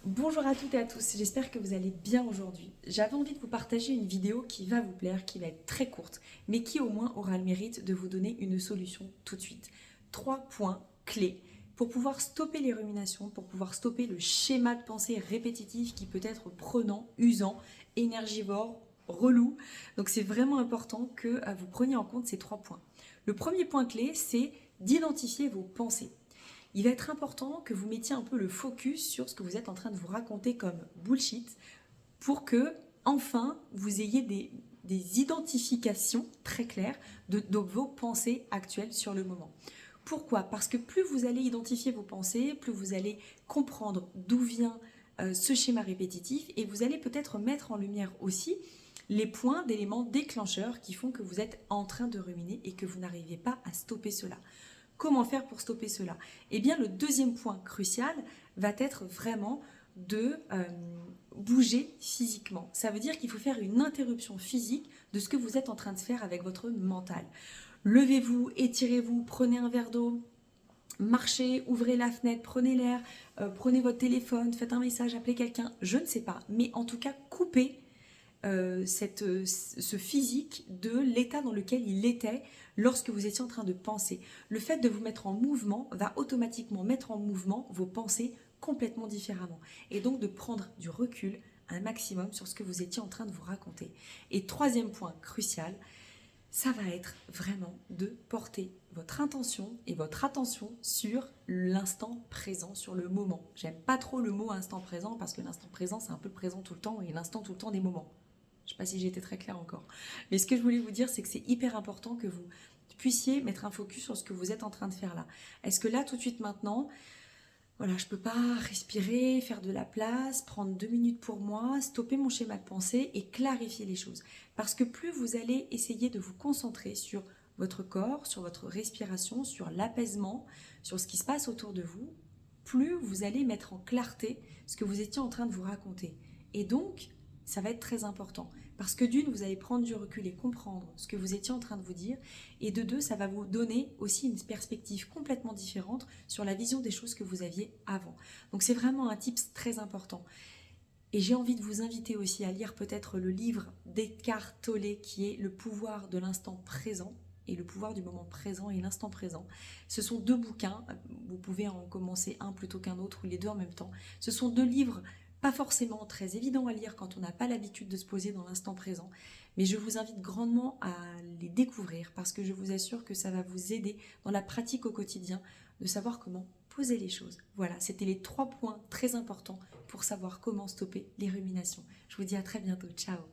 Bonjour à toutes et à tous, j'espère que vous allez bien aujourd'hui. J'avais envie de vous partager une vidéo qui va vous plaire, qui va être très courte, mais qui au moins aura le mérite de vous donner une solution tout de suite. 3 points clés pour pouvoir stopper les ruminations, pour pouvoir stopper le schéma de pensée répétitif qui peut être prenant, usant, énergivore, relou. Donc c'est vraiment important que vous preniez en compte ces 3 points. Le premier point clé, c'est d'identifier vos pensées. Il va être important que vous mettiez un peu le focus sur ce que vous êtes en train de vous raconter comme bullshit pour que, enfin, vous ayez des identifications très claires de vos pensées actuelles sur le moment. Pourquoi? Parce que plus vous allez identifier vos pensées, plus vous allez comprendre d'où vient ce schéma répétitif et vous allez peut-être mettre en lumière aussi les points d'éléments déclencheurs qui font que vous êtes en train de ruminer et que vous n'arrivez pas à stopper cela. Comment faire pour stopper cela? Eh bien, le deuxième point crucial va être vraiment de bouger physiquement. Ça veut dire qu'il faut faire une interruption physique de ce que vous êtes en train de faire avec votre mental. Levez-vous, étirez-vous, prenez un verre d'eau, marchez, ouvrez la fenêtre, prenez l'air, prenez votre téléphone, faites un message, appelez quelqu'un, je ne sais pas. Mais en tout cas, coupez ce physique de l'état dans lequel il était lorsque vous étiez en train de penser. Le fait de vous mettre en mouvement va automatiquement mettre en mouvement vos pensées complètement différemment. Et donc de prendre du recul un maximum sur ce que vous étiez en train de vous raconter. Et troisième point crucial, ça va être vraiment de porter votre intention et votre attention sur l'instant présent, sur le moment. J'aime pas trop le mot instant présent parce que l'instant présent c'est un peu le présent tout le temps et l'instant tout le temps des moments. Je ne sais pas si j'ai été très claire encore. Mais ce que je voulais vous dire, c'est que c'est hyper important que vous puissiez mettre un focus sur ce que vous êtes en train de faire là. Est-ce que là, tout de suite maintenant, voilà, je ne peux pas respirer, faire de la place, prendre 2 minutes pour moi, stopper mon schéma de pensée et clarifier les choses. Parce que plus vous allez essayer de vous concentrer sur votre corps, sur votre respiration, sur l'apaisement, sur ce qui se passe autour de vous, plus vous allez mettre en clarté ce que vous étiez en train de vous raconter. Et donc, ça va être très important. Parce que d'une, vous allez prendre du recul et comprendre ce que vous étiez en train de vous dire. Et de deux, ça va vous donner aussi une perspective complètement différente sur la vision des choses que vous aviez avant. Donc c'est vraiment un tips très important. Et j'ai envie de vous inviter aussi à lire peut-être le livre d'Eckhart Tolle qui est Le pouvoir de l'instant présent et le pouvoir du moment présent et l'instant présent. Ce sont 2 bouquins, vous pouvez en commencer un plutôt qu'un autre ou les deux en même temps. Ce sont 2 livres pas forcément très évidents à lire quand on n'a pas l'habitude de se poser dans l'instant présent, mais je vous invite grandement à les découvrir parce que je vous assure que ça va vous aider dans la pratique au quotidien de savoir comment poser les choses. Voilà, c'était les 3 points très importants pour savoir comment stopper les ruminations. Je vous dis à très bientôt. Ciao!